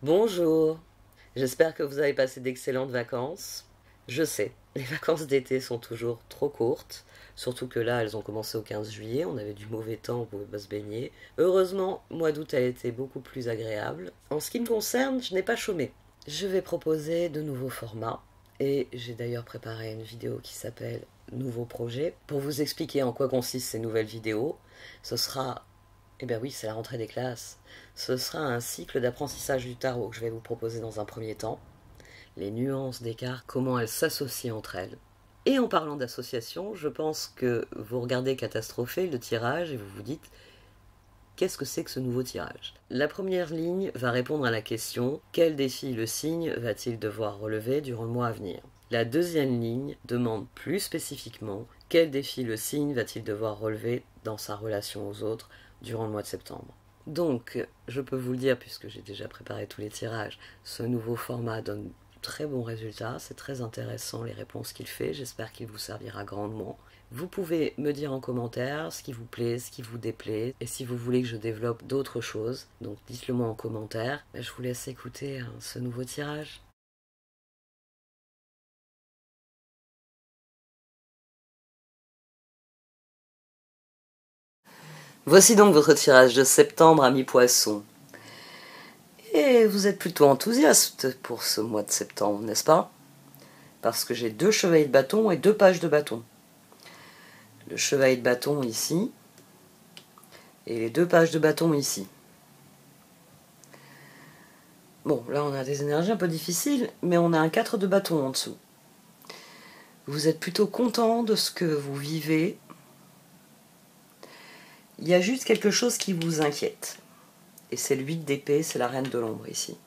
Bonjour, j'espère que vous avez passé d'excellentes vacances. Je sais, les vacances d'été sont toujours trop courtes, surtout que là elles ont commencé au 15 juillet, on avait du mauvais temps, on pouvait pas se baigner. Heureusement, mois d'août a été beaucoup plus agréable. En ce qui me concerne, je n'ai pas chômé. Je vais proposer de nouveaux formats, et j'ai d'ailleurs préparé une vidéo qui s'appelle Nouveau projet. Pour vous expliquer en quoi consistent ces nouvelles vidéos, ce sera eh bien oui, c'est la rentrée des classes. Ce sera un cycle d'apprentissage du tarot que je vais vous proposer dans un premier temps. Les nuances des cartes, comment elles s'associent entre elles. Et en parlant d'association, je pense que vous regardez Catastrophé, le tirage, et vous vous dites qu'est-ce que c'est que ce nouveau tirage? La première ligne va répondre à la question quel défi le signe va-t-il devoir relever durant le mois à venir? La deuxième ligne demande plus spécifiquement quel défi le signe va-t-il devoir relever dans sa relation aux autres durant le mois de septembre. Donc, je peux vous le dire, puisque j'ai déjà préparé tous les tirages, ce nouveau format donne très bons résultats, c'est très intéressant les réponses qu'il fait, j'espère qu'il vous servira grandement. Vous pouvez me dire en commentaire ce qui vous plaît, ce qui vous déplaît, et si vous voulez que je développe d'autres choses, donc dites-le moi en commentaire. Je vous laisse écouter ce nouveau tirage. Voici donc votre tirage de septembre, amis poissons. Et vous êtes plutôt enthousiaste pour ce mois de septembre, n'est-ce pas? Parce que j'ai 2 chevaliers de bâton et 2 pages de bâton. Le chevalier de bâton ici, et les 2 pages de bâton ici. Bon, là on a des énergies un peu difficiles, mais on a un 4 de bâton en dessous. Vous êtes plutôt content de ce que vous vivez. Il y a juste quelque chose qui vous inquiète. Et c'est le 8 d'épée, c'est la reine de l'ombre ici.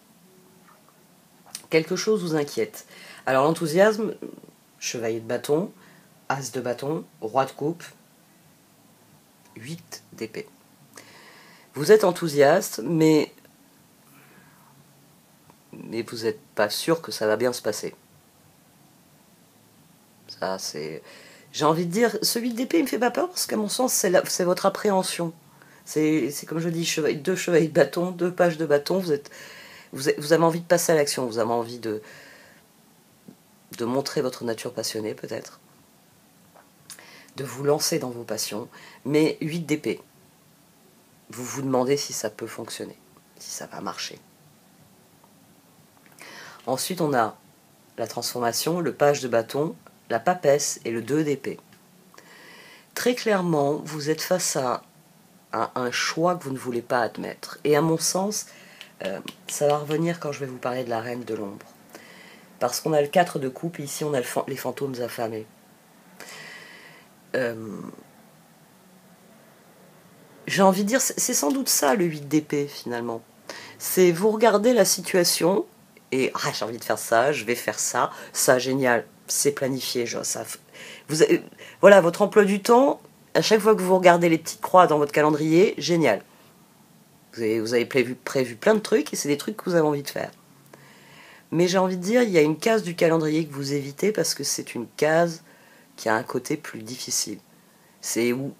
Quelque chose vous inquiète. Alors l'enthousiasme, chevalier de bâton, as de bâton, roi de coupe, 8 d'épée. Vous êtes enthousiaste, mais vous n'êtes pas sûr que ça va bien se passer. Ça, c'est... J'ai envie de dire, ce 8 d'épée, il me fait pas peur, parce qu'à mon sens, c'est votre appréhension. C'est comme je dis, 2 chevaliers de bâton, 2 pages de bâton, vous avez envie de passer à l'action, vous avez envie de montrer votre nature passionnée, peut-être, de vous lancer dans vos passions, mais 8 d'épée. Vous vous demandez si ça peut fonctionner, si ça va marcher. Ensuite, on a la transformation, le page de bâton, la papesse et le 2 d'épée. Très clairement, vous êtes face à un choix que vous ne voulez pas admettre. Et à mon sens, ça va revenir quand je vais vous parler de la reine de l'ombre. Parce qu'on a le 4 de coupe et ici on a les fantômes affamés. J'ai envie de dire, c'est sans doute ça le 8 d'épée finalement. C'est vous regardez la situation et j'ai envie de faire ça, je vais faire ça, ça génial, c'est planifié. Voilà, votre emploi du temps, à chaque fois que vous regardez les petites croix dans votre calendrier, génial. Vous avez prévu plein de trucs et c'est des trucs que vous avez envie de faire. Mais j'ai envie de dire, il y a une case du calendrier que vous évitez parce que c'est une case qui a un côté plus difficile.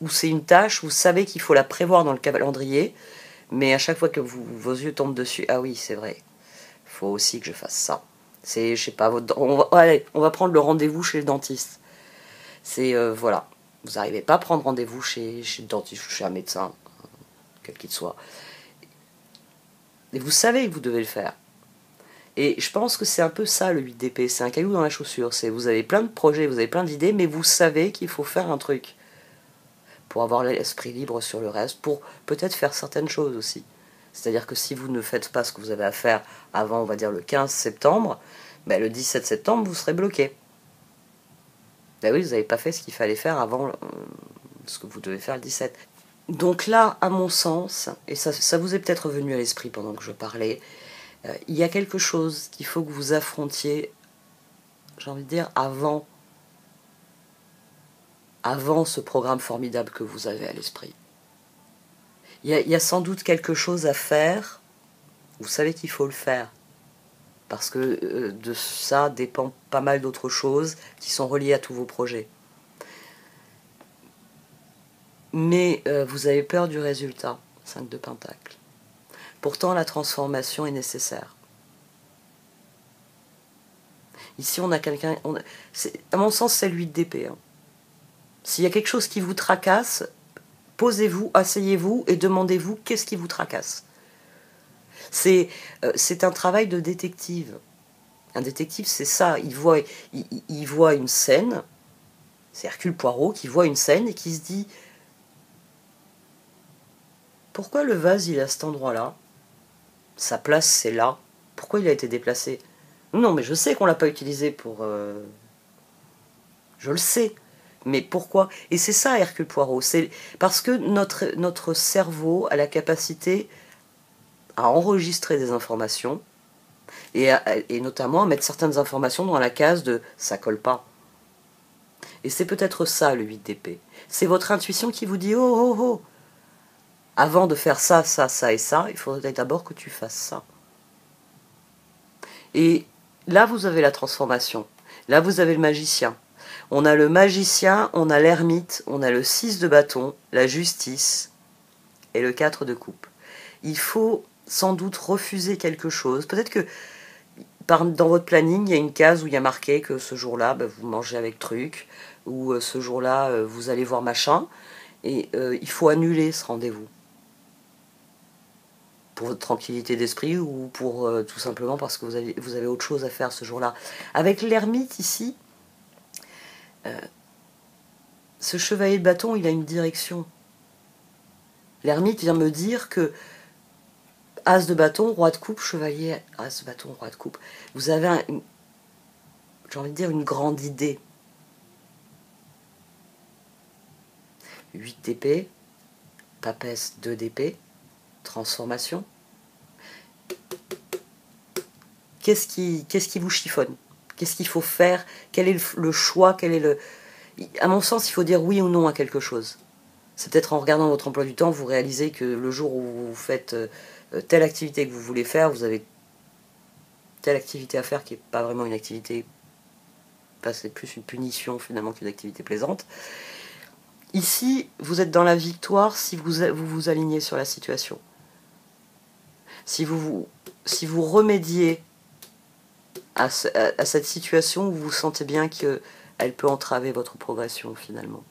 Où c'est une tâche, vous savez qu'il faut la prévoir dans le calendrier, mais à chaque fois que vos yeux tombent dessus, ah oui, c'est vrai, il faut aussi que je fasse ça. C'est, je sais pas, allez, on va prendre le rendez-vous chez le dentiste. C'est, voilà, vous n'arrivez pas à prendre rendez-vous chez le dentiste ou chez un médecin, quel qu'il soit. Et vous savez que vous devez le faire. Et je pense que c'est un peu ça le 8 d'épée, c'est un caillou dans la chaussure. C'est vous avez plein de projets, vous avez plein d'idées, mais vous savez qu'il faut faire un truc pour avoir l'esprit libre sur le reste, pour peut-être faire certaines choses aussi. C'est-à-dire que si vous ne faites pas ce que vous avez à faire avant, on va dire, le 15 septembre, ben le 17 septembre, vous serez bloqué. Ben oui, vous n'avez pas fait ce qu'il fallait faire avant ce que vous devez faire le 17. Donc là, à mon sens, et ça vous est peut-être venu à l'esprit pendant que je parlais, il y a quelque chose qu'il faut que vous affrontiez, j'ai envie de dire, avant ce programme formidable que vous avez à l'esprit. Il y a sans doute quelque chose à faire, vous savez qu'il faut le faire, parce que de ça dépend pas mal d'autres choses qui sont reliées à tous vos projets. Mais vous avez peur du résultat, 5 de Pentacle. Pourtant, la transformation est nécessaire. Ici, on a quelqu'un... À mon sens, c'est l'huile d'épée. Hein. S'il y a quelque chose qui vous tracasse, posez-vous, asseyez-vous et demandez-vous qu'est-ce qui vous tracasse. C'est un travail de détective. Un détective, c'est ça. Il voit une scène. C'est Hercule Poirot qui voit une scène et qui se dit « Pourquoi le vase, il est à cet endroit-là? Sa place, c'est là. Pourquoi il a été déplacé? Non, mais je sais qu'on ne l'a pas utilisé pour... Je le sais. Mais pourquoi? Et c'est ça, Hercule Poirot. C'est parce que notre cerveau a la capacité à enregistrer des informations et notamment à mettre certaines informations dans la case de « ça colle pas ». Et c'est peut-être ça, le 8 d'épée. C'est votre intuition qui vous dit « oh, oh, oh ». Avant de faire ça, ça, ça et ça, il faudrait d'abord que tu fasses ça. Et là, vous avez la transformation. Là, vous avez le magicien. On a le magicien, on a l'ermite, on a le 6 de bâton, la justice et le 4 de coupe. Il faut sans doute refuser quelque chose. Peut-être que dans votre planning, il y a une case où il y a marqué que ce jour-là, vous mangez avec truc, ou ce jour-là, vous allez voir machin, et il faut annuler ce rendez-vous. Pour votre tranquillité d'esprit ou pour tout simplement parce que vous avez autre chose à faire ce jour-là. Avec l'ermite ici, ce chevalier de bâton, il a une direction. L'ermite vient me dire que As de bâton, roi de coupe, chevalier, As de bâton, roi de coupe. Vous avez, j'ai envie de dire, une grande idée. 8 d'épée, papesse 2 d'épée, transformation. Qu'est-ce qui vous chiffonne? Qu'est-ce qu'il faut faire? Quel est le choix? À mon sens, il faut dire oui ou non à quelque chose. C'est peut-être en regardant votre emploi du temps, vous réalisez que le jour où vous faites telle activité que vous voulez faire, vous avez telle activité à faire qui n'est pas vraiment une activité, c'est plus une punition finalement qu'une activité plaisante. Ici, vous êtes dans la victoire si vous alignez sur la situation. Si vous remédiez à cette situation où vous sentez bien qu'elle peut entraver votre progression finalement.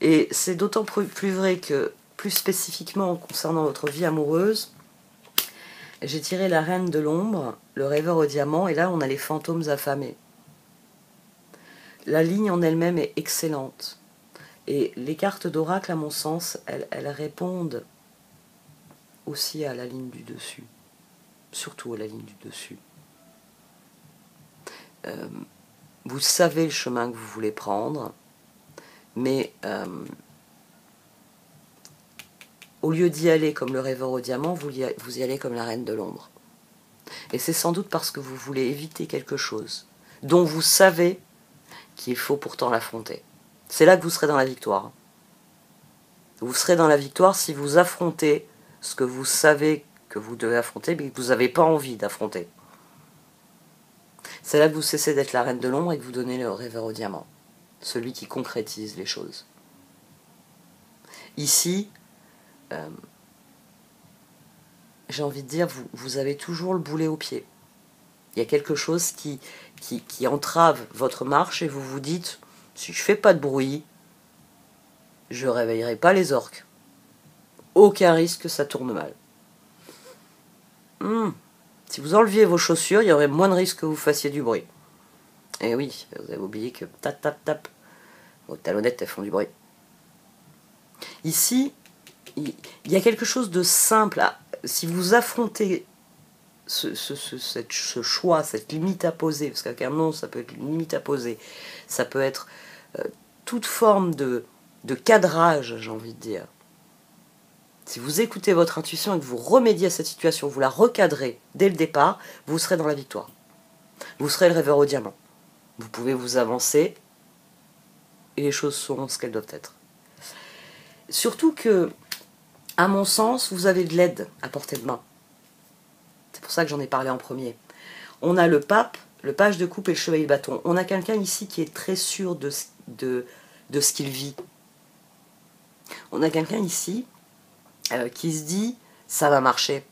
Et c'est d'autant plus vrai que, plus spécifiquement concernant votre vie amoureuse, j'ai tiré la reine de l'ombre, le rêveur au diamant, et là on a les fantômes affamés. La ligne en elle-même est excellente. Et les cartes d'oracle, à mon sens, elles répondent aussi à la ligne du dessus. Surtout à la ligne du dessus. Vous savez le chemin que vous voulez prendre, mais au lieu d'y aller comme le rêveur au diamant, vous y allez comme la reine de l'ombre. Et c'est sans doute parce que vous voulez éviter quelque chose dont vous savez qu'il faut pourtant l'affronter. C'est là que vous serez dans la victoire. Vous serez dans la victoire si vous affrontez ce que vous savez que vous devez affronter, mais que vous n'avez pas envie d'affronter. C'est là que vous cessez d'être la reine de l'ombre et que vous donnez le rêveur au diamant. Celui qui concrétise les choses. Ici, j'ai envie de dire, vous avez toujours le boulet au pied. Il y a quelque chose qui entrave votre marche et vous vous dites, si je fais pas de bruit, je réveillerai pas les orques. Aucun risque que ça tourne mal. Si vous enleviez vos chaussures, il y aurait moins de risques que vous fassiez du bruit. Et oui, vous avez oublié que tap tap tap, vos talonnettes elles font du bruit. Ici, il y a quelque chose de simple. Si vous affrontez ce choix, cette limite à poser, parce qu'avec un nom, ça peut être une limite à poser, ça peut être toute forme de cadrage, j'ai envie de dire. Si vous écoutez votre intuition et que vous remédiez à cette situation, vous la recadrez dès le départ, vous serez dans la victoire. Vous serez le rêveur au diamant. Vous pouvez vous avancer et les choses seront ce qu'elles doivent être. Surtout que, à mon sens, vous avez de l'aide à portée de main. C'est pour ça que j'en ai parlé en premier. On a le pape, le page de coupe et le chevalier de bâton. On a quelqu'un ici qui est très sûr de ce qu'il vit. On a quelqu'un ici qui se dit « ça va marcher »,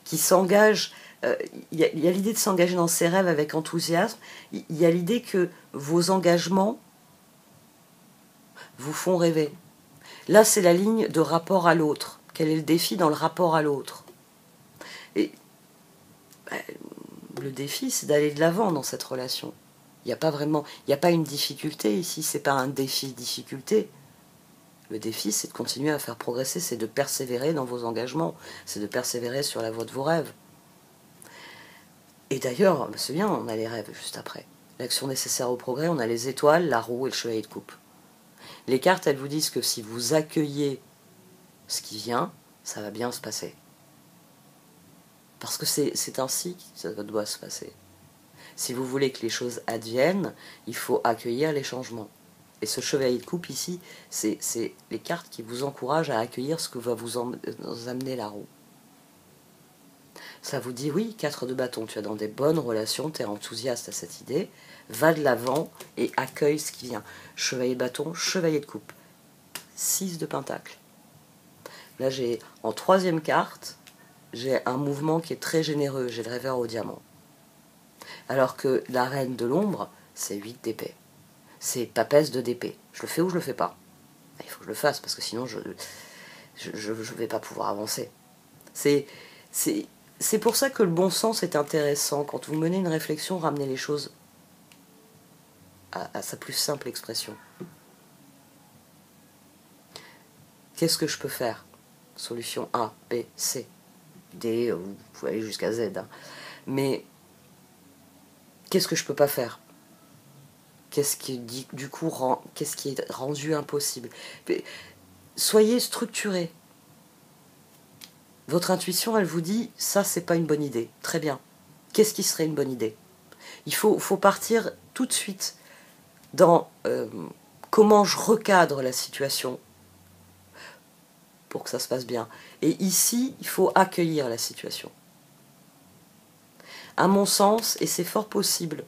qui s'engage il y a l'idée de s'engager dans ses rêves avec enthousiasme. Il y a l'idée que vos engagements vous font rêver. Là, c'est la ligne de rapport à l'autre. Quel est le défi dans le rapport à l'autre? Et le défi, c'est d'aller de l'avant dans cette relation. Il n'y a pas vraiment, il n'y a pas une difficulté ici, c'est pas un défi-difficulté. Le défi, c'est de continuer à faire progresser, c'est de persévérer dans vos engagements, c'est de persévérer sur la voie de vos rêves. Et d'ailleurs, c'est bien, on a les rêves juste après. L'action nécessaire au progrès, on a les étoiles, la roue et le chevalier de coupe. Les cartes, elles vous disent que si vous accueillez ce qui vient, ça va bien se passer. Parce que c'est ainsi que ça doit se passer. Si vous voulez que les choses adviennent, il faut accueillir les changements. Et ce chevalier de coupe ici, c'est les cartes qui vous encouragent à accueillir ce que va vous amener la roue. Ça vous dit, oui, 4 de bâton, tu es dans des bonnes relations, tu es enthousiaste à cette idée, va de l'avant et accueille ce qui vient. Chevalier de bâton, chevalier de coupe. 6 de pentacle. Là, j'ai en troisième carte, j'ai un mouvement qui est très généreux, j'ai le rêveur au diamant. Alors que la reine de l'ombre, c'est 8 d'épée. C'est papesse de d'épée. Je le fais ou je le fais pas? Il faut que je le fasse, parce que sinon je vais pas pouvoir avancer. C'est pour ça que le bon sens est intéressant. Quand vous menez une réflexion, ramenez les choses à sa plus simple expression. Qu'est-ce que je peux faire? Solution A, B, C, D, vous pouvez aller jusqu'à Z. Hein. Mais qu'est-ce que je peux pas faire? Qu'est-ce qui, du coup, qu'est-ce qui est rendu impossible? Soyez structuré. Votre intuition, elle vous dit, ça, c'est pas une bonne idée. Très bien. Qu'est-ce qui serait une bonne idée? Il faut partir tout de suite dans comment je recadre la situation pour que ça se passe bien. Et ici, il faut accueillir la situation. À mon sens, et c'est fort possible,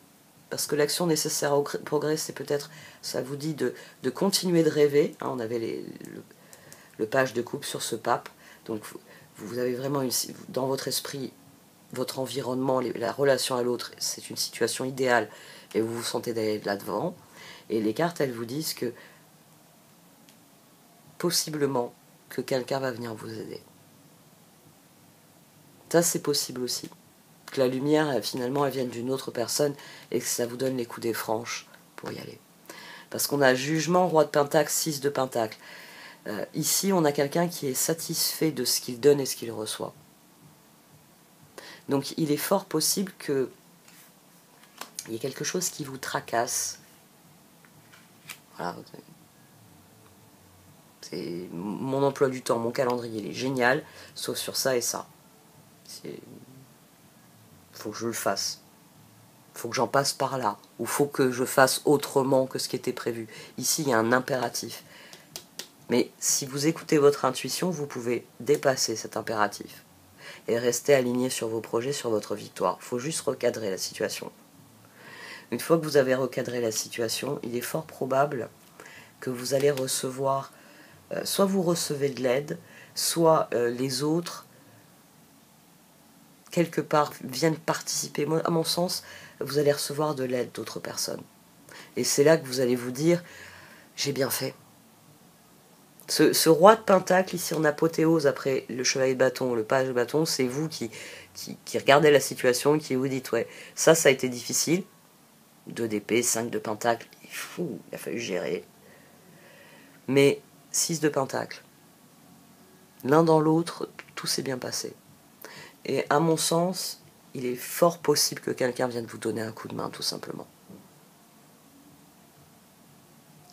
parce que l'action nécessaire au progrès, c'est peut-être, ça vous dit de continuer de rêver. Hein, on avait le page de coupe sur ce pape. Donc vous avez vraiment dans votre esprit, votre environnement, la relation à l'autre, c'est une situation idéale et vous vous sentez d'aller là-devant. Et les cartes, elles vous disent que possiblement que quelqu'un va venir vous aider. Ça, c'est possible aussi. Que la lumière, finalement, elle vienne d'une autre personne et que ça vous donne les coups des franches pour y aller. Parce qu'on a jugement, roi de pentacle, 6 de pentacle. Ici, on a quelqu'un qui est satisfait de ce qu'il donne et ce qu'il reçoit. Donc, il est fort possible qu'il y ait quelque chose qui vous tracasse. Voilà. C'est mon emploi du temps, mon calendrier, il est génial, sauf sur ça et ça. Il faut que je le fasse. Il faut que j'en passe par là. Ou il faut que je fasse autrement que ce qui était prévu. Ici, il y a un impératif. Mais si vous écoutez votre intuition, vous pouvez dépasser cet impératif et rester aligné sur vos projets, sur votre victoire. Il faut juste recadrer la situation. Une fois que vous avez recadré la situation, il est fort probable que vous allez recevoir, soit vous recevez de l'aide, soit les autres, quelque part, viennent participer. Moi, à mon sens, vous allez recevoir de l'aide d'autres personnes. Et c'est là que vous allez vous dire, j'ai bien fait. Ce roi de pentacle, ici en apothéose, après le chevalier de bâton, le page de bâton, c'est vous qui regardez la situation, qui vous dites, ouais, ça a été difficile. 2 d'épée, 5 de pentacle, il a fallu gérer. Mais 6 de pentacle. L'un dans l'autre, tout s'est bien passé. Et à mon sens, il est fort possible que quelqu'un vienne vous donner un coup de main, tout simplement.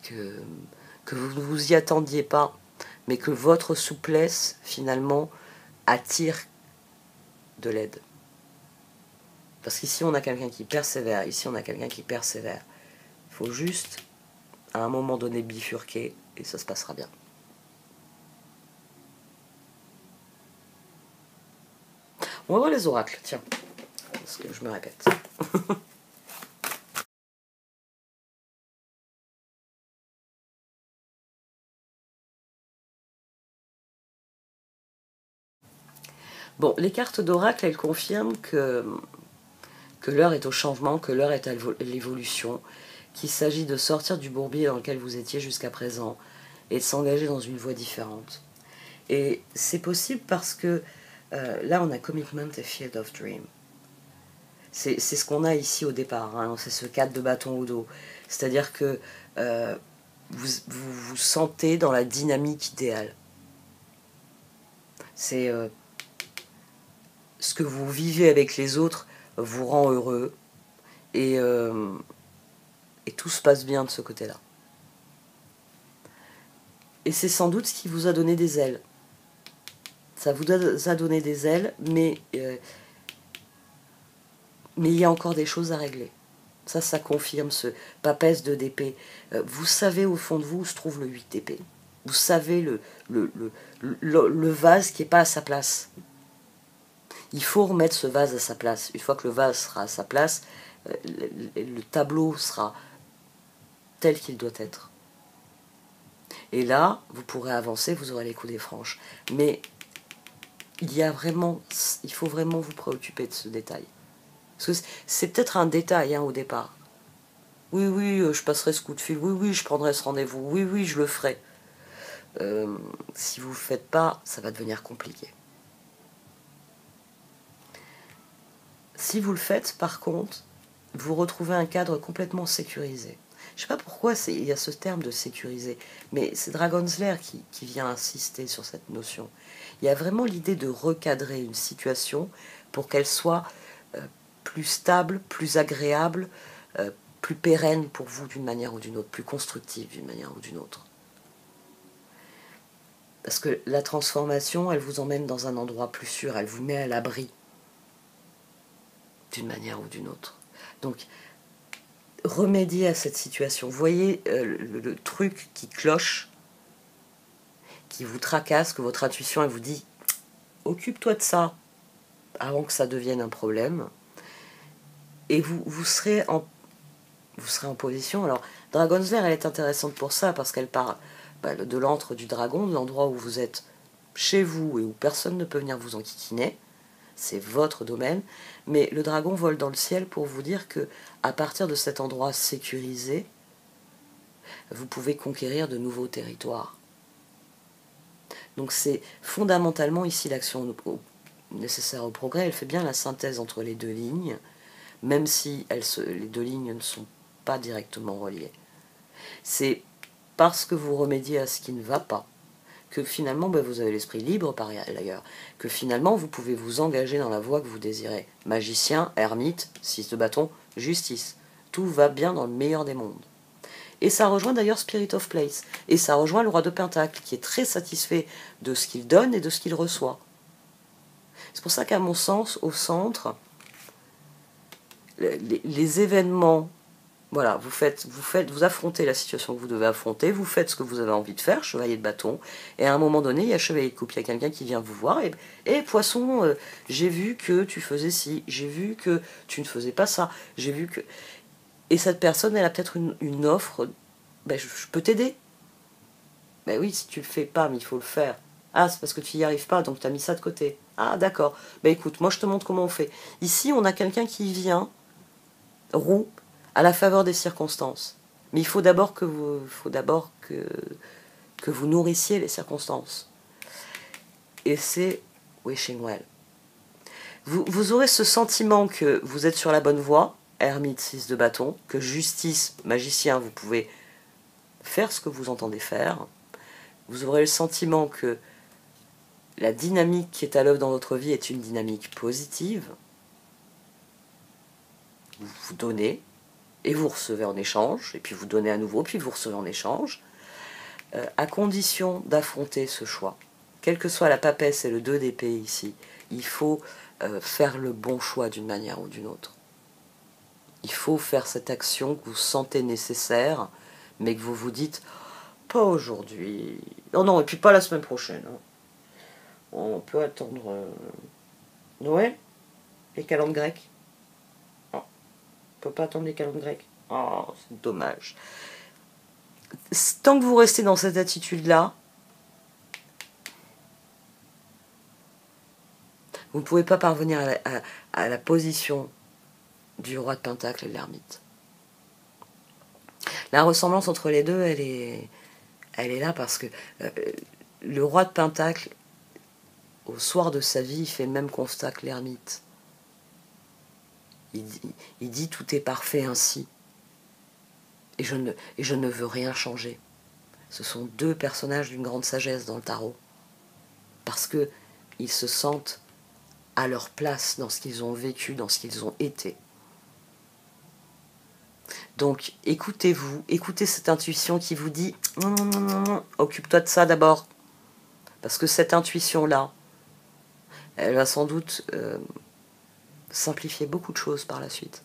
Que vous ne vous y attendiez pas, mais que votre souplesse, finalement, attire de l'aide. Parce qu'ici, on a quelqu'un qui persévère, ici, on a quelqu'un qui persévère. Il faut juste, à un moment donné, bifurquer, et ça se passera bien. On va voir les oracles, tiens, parce que je me répète. Bon, les cartes d'oracle, elles confirment que l'heure est au changement, que l'heure est à l'évolution, qu'il s'agit de sortir du bourbier dans lequel vous étiez jusqu'à présent et de s'engager dans une voie différente. Et c'est possible parce que là, on a commitment et field of dream. C'est ce qu'on a ici au départ, hein, c'est ce 4 de bâton au dos. C'est-à-dire que vous sentez dans la dynamique idéale. C'est ce que vous vivez avec les autres vous rend heureux et tout se passe bien de ce côté-là. Et c'est sans doute ce qui vous a donné des ailes. Ça vous a donné des ailes, mais il y a encore des choses à régler. Ça confirme ce papesse de d'épée. Vous savez au fond de vous où se trouve le 8 d'épée. Vous savez le vase qui n'est pas à sa place. Il faut remettre ce vase à sa place. Une fois que le vase sera à sa place, le tableau sera tel qu'il doit être. Et là, vous pourrez avancer, vous aurez les coudées franches. Mais il faut vraiment vous préoccuper de ce détail. Parce que c'est peut-être un détail au départ. Oui, je passerai ce coup de fil. Oui, je prendrai ce rendez-vous. Oui, je le ferai. Si vous ne le faites pas, ça va devenir compliqué. Si vous le faites, par contre, vous retrouvez un cadre complètement sécurisé. Je ne sais pas pourquoi il y a ce terme de sécurisé, mais c'est Dragon's Lair qui vient insister sur cette notion. Il y a vraiment l'idée de recadrer une situation pour qu'elle soit plus stable, plus agréable, plus pérenne pour vous d'une manière ou d'une autre, plus constructive d'une manière ou d'une autre. Parce que la transformation, elle vous emmène dans un endroit plus sûr, elle vous met à l'abri d'une manière ou d'une autre. Donc, remédier à cette situation. Vous voyez le truc qui cloche, qui vous tracasse, que votre intuition, elle vous dit « occupe-toi de ça » avant que ça devienne un problème. Et vous serez en position. Alors, Dragon's Lair, elle est intéressante pour ça, parce qu'elle part de l'antre du dragon, de l'endroit où vous êtes chez vous et où personne ne peut venir vous enquiquiner. C'est votre domaine. Mais le dragon vole dans le ciel pour vous dire que, à partir de cet endroit sécurisé, vous pouvez conquérir de nouveaux territoires. Donc c'est fondamentalement ici l'action nécessaire au progrès. Elle fait bien la synthèse entre les deux lignes, même si les deux lignes ne sont pas directement reliées. C'est parce que vous remédiez à ce qui ne va pas que finalement vous avez l'esprit libre par ailleurs, que finalement vous pouvez vous engager dans la voie que vous désirez. Magicien, ermite, 6 de bâton, justice. Tout va bien dans le meilleur des mondes. Et ça rejoint d'ailleurs Spirit of Place. Et ça rejoint le roi de Pentacle, qui est très satisfait de ce qu'il donne et de ce qu'il reçoit. C'est pour ça qu'à mon sens, au centre, les événements, voilà, vous affrontez la situation que vous devez affronter, vous faites ce que vous avez envie de faire, chevalier de bâton, et à un moment donné, il y a chevalier de coupe, il y a quelqu'un qui vient vous voir, et poisson, j'ai vu que tu faisais ci, j'ai vu que tu ne faisais pas ça, j'ai vu que... Et cette personne, elle a peut-être une offre, je peux t'aider. Oui, si tu le fais pas, mais il faut le faire. Ah, c'est parce que tu n'y arrives pas, donc tu as mis ça de côté. Ah, d'accord. Écoute, moi je te montre comment on fait. Ici, on a quelqu'un qui vient, roux, à la faveur des circonstances. Mais il faut d'abord que vous nourrissiez les circonstances. Et c'est wishing well. Vous aurez ce sentiment que vous êtes sur la bonne voie, ermite 6 de bâton, que justice, magicien, vous pouvez faire ce que vous entendez faire. Vous aurez le sentiment que la dynamique qui est à l'œuvre dans votre vie est une dynamique positive. Vous donnez, et vous recevez en échange, et puis vous donnez à nouveau, puis vous recevez en échange, à condition d'affronter ce choix. Quelle que soit la papesse et le 2 d'épée ici, il faut faire le bon choix d'une manière ou d'une autre. Il faut faire cette action que vous sentez nécessaire, mais que vous vous dites, pas aujourd'hui, non, et puis pas la semaine prochaine. On peut attendre Noël, les calendes grecques. On peut pas attendre les calendes grecques. Oh, c'est dommage. Tant que vous restez dans cette attitude-là, Vous ne pouvez pas parvenir à la position du roi de Pentacle et de l'ermite. La ressemblance entre les deux, elle est là parce que le roi de Pentacle, au soir de sa vie, il fait le même constat que l'ermite. Il dit tout est parfait ainsi. Et je ne veux rien changer. Ce sont deux personnages d'une grande sagesse dans le tarot. Parce qu'ils se sentent à leur place dans ce qu'ils ont vécu, dans ce qu'ils ont été. Donc écoutez-vous, écoutez cette intuition qui vous dit non, occupe-toi de ça d'abord. Parce que cette intuition-là, elle va sans doute simplifier beaucoup de choses par la suite.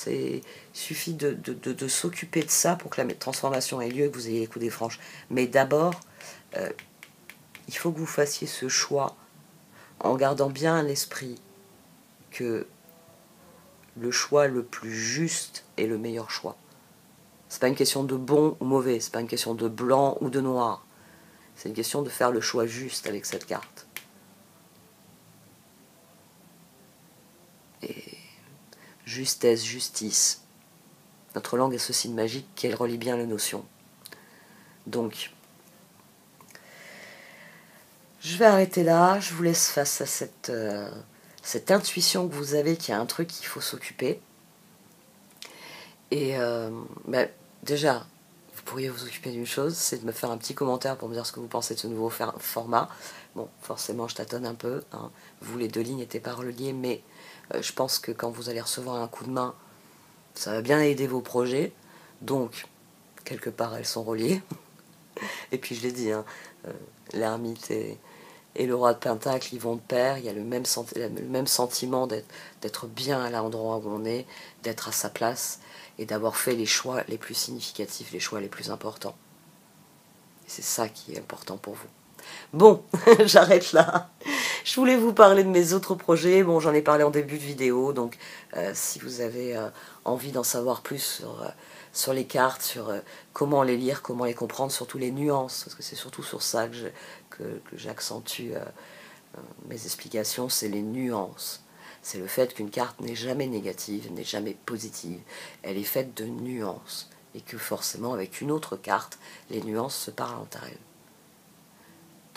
Il suffit de s'occuper de ça pour que la transformation ait lieu et que vous ayez les coups des franches. Mais d'abord, il faut que vous fassiez ce choix en gardant bien à l'esprit que le choix le plus juste est le meilleur choix. C'est pas une question de bon ou mauvais, c'est pas une question de blanc ou de noir. C'est une question de faire le choix juste avec cette carte. Et justesse, justice. Notre langue est ce signe magique qu'elle relie bien les notions. Donc, je vais arrêter là. Je vous laisse face à cette intuition que vous avez qu'il y a un truc qu'il faut s'occuper. Et déjà, vous pourriez vous occuper d'une chose, c'est de me faire un petit commentaire pour me dire ce que vous pensez de ce nouveau format. Bon, forcément, je tâtonne un peu. Hein. Vous, les deux lignes n'étaient pas reliées, mais je pense que quand vous allez recevoir un coup de main, ça va bien aider vos projets. Donc, quelque part, elles sont reliées. Et puis, je l'ai dit, hein, l'ermite et le roi de Pentacle, ils vont de pair. Il y a le même sentiment d'être bien à l'endroit où on est, d'être à sa place et d'avoir fait les choix les plus significatifs, les choix les plus importants. Et c'est ça qui est important pour vous. Bon, j'arrête là. Je voulais vous parler de mes autres projets. Bon, j'en ai parlé en début de vidéo, donc si vous avez envie d'en savoir plus sur les cartes, sur comment les lire, comment les comprendre, surtout les nuances, parce que c'est surtout sur ça que j'accentue mes explications, c'est les nuances. C'est le fait qu'une carte n'est jamais négative, n'est jamais positive. Elle est faite de nuances. Et que forcément, avec une autre carte, les nuances se parlent entre elles.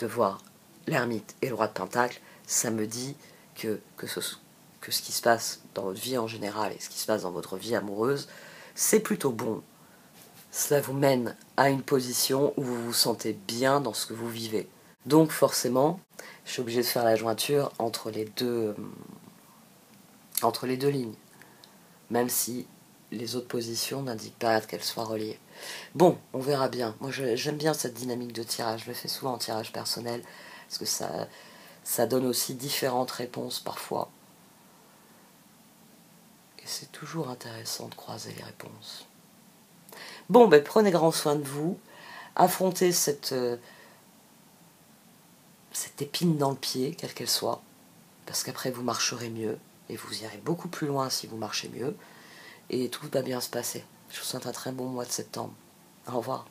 De voir l'ermite et le roi de Pentacle, ça me dit que ce qui se passe dans votre vie en général et ce qui se passe dans votre vie amoureuse, c'est plutôt bon. Cela vous mène à une position où vous vous sentez bien dans ce que vous vivez. Donc forcément, je suis obligée de faire la jointure entre les deux lignes, même si les autres positions n'indiquent pas qu'elles soient reliées. Bon, on verra bien. Moi, j'aime bien cette dynamique de tirage. Je le fais souvent en tirage personnel, parce que ça donne aussi différentes réponses parfois. Et c'est toujours intéressant de croiser les réponses. Bon, ben prenez grand soin de vous. Affrontez cette épine dans le pied, quelle qu'elle soit, parce qu'après vous marcherez mieux, et vous irez beaucoup plus loin si vous marchez mieux, et tout va bien se passer. Je vous souhaite un très bon mois de septembre. Au revoir.